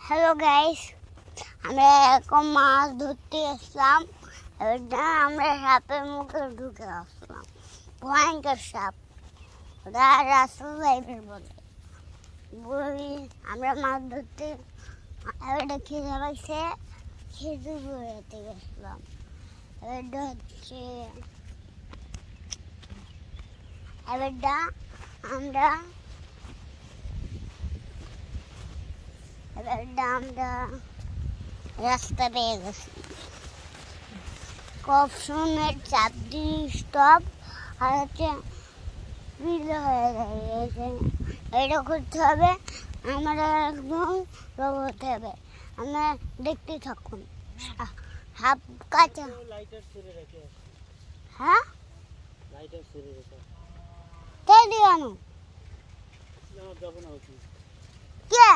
Hello guys, আমরা এখন মাছ ধরতে আসলাম। আমরা সাপের মুখে ঢুকে আসলাম। ভয়ঙ্কর সাপ, ওরা রাস্তা লাইফের বলে আমরা মাছ ধরতে এবারটা খেতে পাইছে, খেতে বেড়াতে গেছিলাম। এবারটা হচ্ছে এবারটা আমরা রাস্তা পেয়ে গেছি। কপশনের চাপ দিয়ে স্টপ আর হচ্ছে হয়ে গেছে। এটা করতে হবে, আমরা একদম হতে হবে। আমরা দেখতে থাকুন। হাফ কাঁচা হ্যাঁ তাই দিও কে?